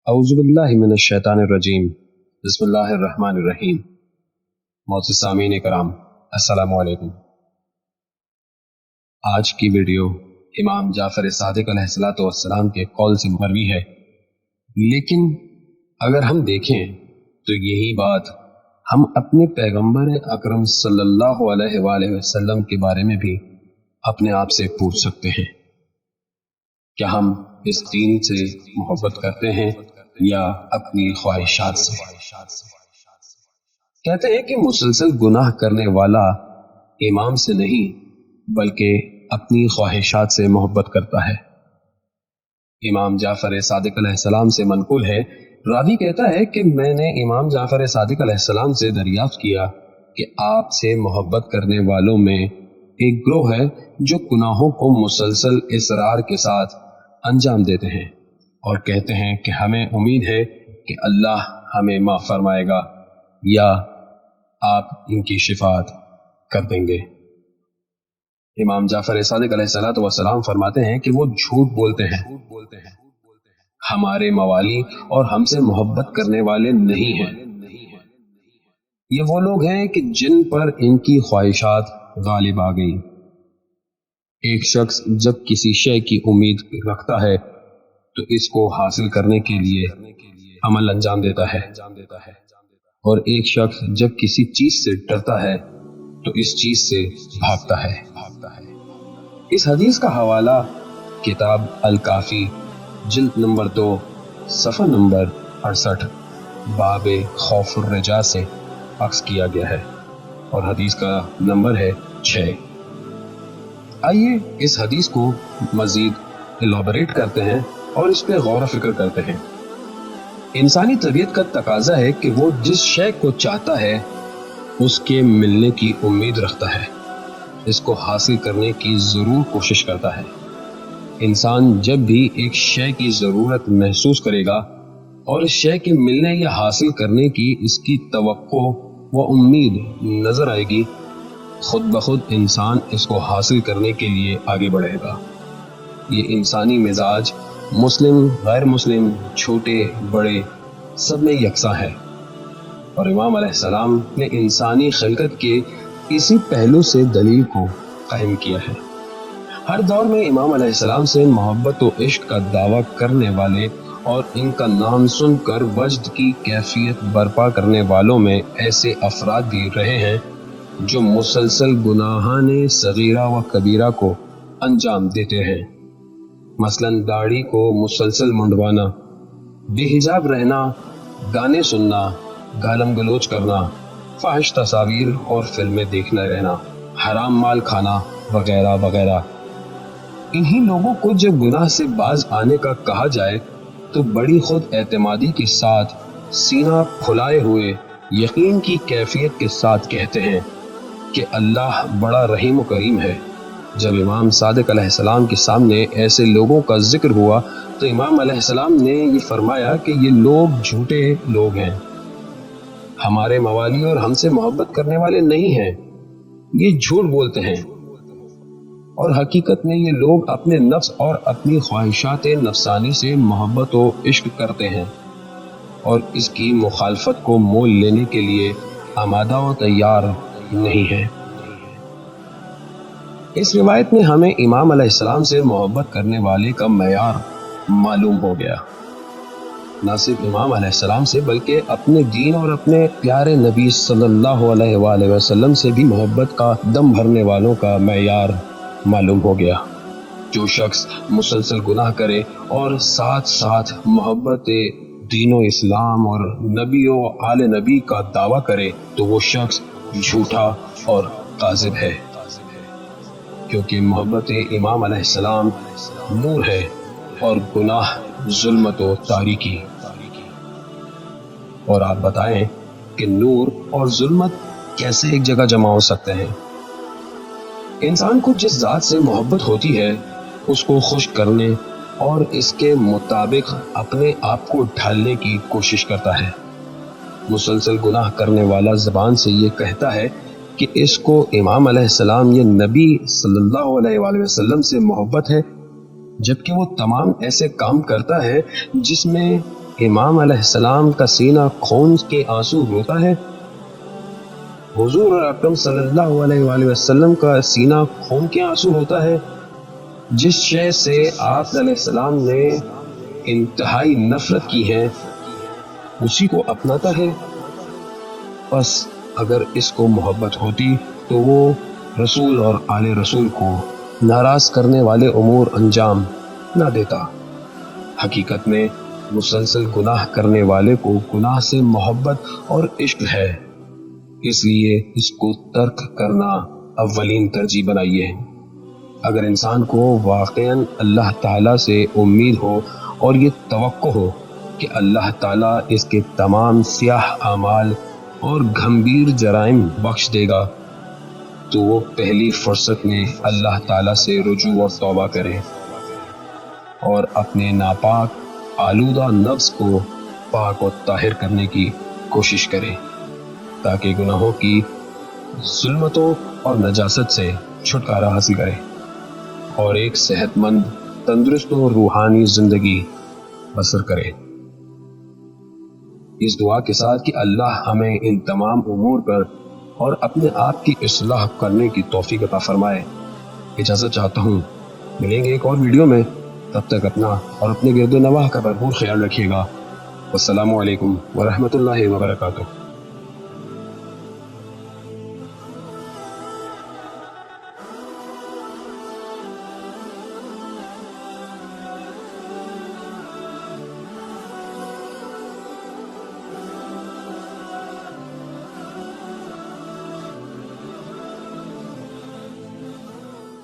औज़ु बिल्लाहि मिनश शैतानिर रजीम बिस्मिल्लाहिर रहमानिर रहीम। मोअज़्ज़िज़ सामीन कराम, अस्सलामु अलैकुम। आज की वीडियो इमाम जाफर सादिक अलैहिस्सलातु वस्सलाम के कौल से मरवी है, लेकिन अगर हम देखें तो यही बात हम अपने पैगंबर अकरम सल्लल्लाहु अलैहि वसल्लम के बारे में भी अपने आप से पूछ सकते हैं। क्या हम इस दीन से मोहब्बत करते हैं या अपनी ख्वाहिशात से? कहते हैं कि मुसलसल गुनाह करने वाला इमाम से नहीं बल्कि अपनी ख्वाहिशात से मोहब्बत करता है। इमाम जाफर सादिक अलैहिस्सलाम से मनकुल है, रावी कहता है कि मैंने इमाम जाफर सादिक अलैहिस्सलाम से दरियाफ्त किया कि आपसे मोहब्बत करने वालों में एक ग्रोह है जो गुनाहों को मुसलसल इसरार के साथ अंजाम देते हैं और कहते हैं कि हमें उम्मीद है कि अल्लाह हमें माफ फरमाएगा या आप इनकी शिफात कर देंगे। इमाम जाफर सादिक अलैहिस्सलातु वस्सलाम फरमाते हैं कि वो झूठ बोलते हैं, हमारे मवाली और हमसे मोहब्बत करने वाले नहीं हैं। ये वो लोग हैं कि जिन पर इनकी ख्वाहिशात गालिब आ गई। एक शख्स जब किसी शय की उम्मीद रखता है तो इसको हासिल करने के लिए अमल अंजाम देता है, और एक शख्स जब किसी चीज से डरता है तो इस चीज से भागता है। इस हदीस का हवाला किताब अल काफी जिल्द नंबर 2 सफ़ा नंबर 68 बाबे खौफुर रजा से अक्स किया गया है और हदीस का नंबर है 6। आइए इस हदीस को मजीद इलाबोरेट करते हैं और इस पे गौर फिक्र करते हैं। इंसानी तबीयत का तकाजा है कि वो जिस शय को चाहता है उसके मिलने की उम्मीद रखता है, इसको हासिल करने की जरूर कोशिश करता है। इंसान जब भी एक शय की जरूरत महसूस करेगा और इस शय के मिलने या हासिल करने की इसकी तवक्को व उम्मीद नजर आएगी, खुद ब खुद इंसान इसको हासिल करने के लिए आगे बढ़ेगा। ये इंसानी मिजाज मुस्लिम गैर मुस्लिम छोटे बड़े सब में यकसा है, और इमाम अलैहिस्सलाम ने इंसानी खिलकत के इसी पहलू से दलील को कायम किया है। हर दौर में इमाम अलैहिस्सलाम से मोहब्बत व इश्क का दावा करने वाले और इनका नाम सुनकर वजद की कैफियत बर्पा करने वालों में ऐसे अफराद भी रहे हैं जो मुसलसल गुनाहाने सगीरा व कबीरा को अंजाम देते हैं। मसलन दाढ़ी को मुसलसल मुंडवाना, बेहिजाब रहना, गाने सुनना, गालम गलोच करना, फाहिश तस्वीर और फिल्में देखना रहना, हराम माल खाना वगैरह वगैरह। इन्हीं लोगों को जब गुनाह से बाज आने का कहा जाए तो बड़ी खुद एतमादी के साथ सीना फुलाए हुए यकीन की कैफियत के साथ कहते हैं कि अल्लाह बड़ा रहीम व करीम है। जब इमाम सादिक अलैहिस्सलाम के सामने ऐसे लोगों का जिक्र हुआ तो इमाम अलैहिस्सलाम ने ये फरमाया कि ये लोग झूठे लोग हैं, हमारे मवाली और हमसे मोहब्बत करने वाले नहीं हैं, ये झूठ बोलते हैं। और हकीकत में ये लोग अपने नफ्स और अपनी ख्वाहिशात नफसानी से मोहब्बत व इश्क करते हैं और इसकी मुखालफत को मोल लेने के लिए आमादा व तैयार नहीं है। इस रिवायत में हमें इमाम अलैहिस्सलाम से मोहब्बत करने वाले का मयार मालूम हो गया। न सिर्फ इमाम अलैहिस्सलाम से बल्कि अपने दीन और अपने प्यारे नबी सल्लल्लाहु अलैहि वसल्लम से भी मोहब्बत का दम भरने वालों का मयार मालूम हो गया। जो शख्स मुसलसल गुनाह करे और साथ साथ मोहब्बत दीनो इस्लाम और नबी और आले नबी का दावा करे तो वो शख्स झूठा और काज़िब है, क्योंकि मोहब्बत इमाम अलैहिस्सलाम नूर है और गुनाह जुल्मत व तारीकी। और आप बताएं कि नूर और जुल्मत कैसे एक जगह जमा हो सकते हैं? इंसान को जिस जात से मोहब्बत होती है उसको खुश करने और इसके मुताबिक अपने आप को ढालने की कोशिश करता है। मुसलसल गुनाह करने वाला ज़बान से ये कहता है कि इसको इमाम अलैहिस्सलाम ये नबी सल्लल्लाहु अलैहि वसल्लम से मोहब्बत है, जबकि वो तमाम ऐसे काम करता है जिसमें امام علیہ السلام کا سینہ خون کے آنسو روتا ہے؟ حضور اکرم صلی اللہ علیہ وآلہ وسلم کا سینہ خون کے آنسو ہوتا ہے؟ جس شے سے آپ علیہ السلام نے انتہائی نفرت کی ہے اسی کو اپناتا ہے؟ بس اگر اس کو محبت ہوتی تو وہ رسول اور آل رسول کو ناراض کرنے والے امور انجام نہ دیتا۔ حقیقت میں مسلسل گناہ کرنے والے کو گناہ سے محبت اور عشق ہے، اس لیے اس کو ترک کرنا اولین ترجیح بنائیے۔ اگر انسان کو واقعاً اللہ تعالیٰ سے امید ہو اور یہ توقع ہو کہ اللہ تعالیٰ اس کے تمام سیاہ اعمال اور گھمبیر جرائم بخش دے گا تو وہ پہلی فرصت میں اللہ تعالیٰ سے رجوع اور توبہ کرے اور اپنے ناپاک آلودہ نفس کو پاک و طاہر کرنے کی کوشش کرے تاکہ گناہوں کی ظلمتوں اور نجاست سے چھٹکارا حاصل کرے اور ایک صحت مند، تندرست و روحانی زندگی بسر کرے۔ اس دعا کے ساتھ کہ اللہ ہمیں ان تمام امور پر اور اپنے آپ کی اصلاح کرنے کی توفیق عطا فرمائے، اجازت چاہتا ہوں۔ ملیں گے ایک اور ویڈیو میں، تب تک اپنا اور اپنے گرد و نواح کا بھرپور خیال رکھیے گا۔ والسلام علیکم ورحمۃ اللہ وبرکاتہ۔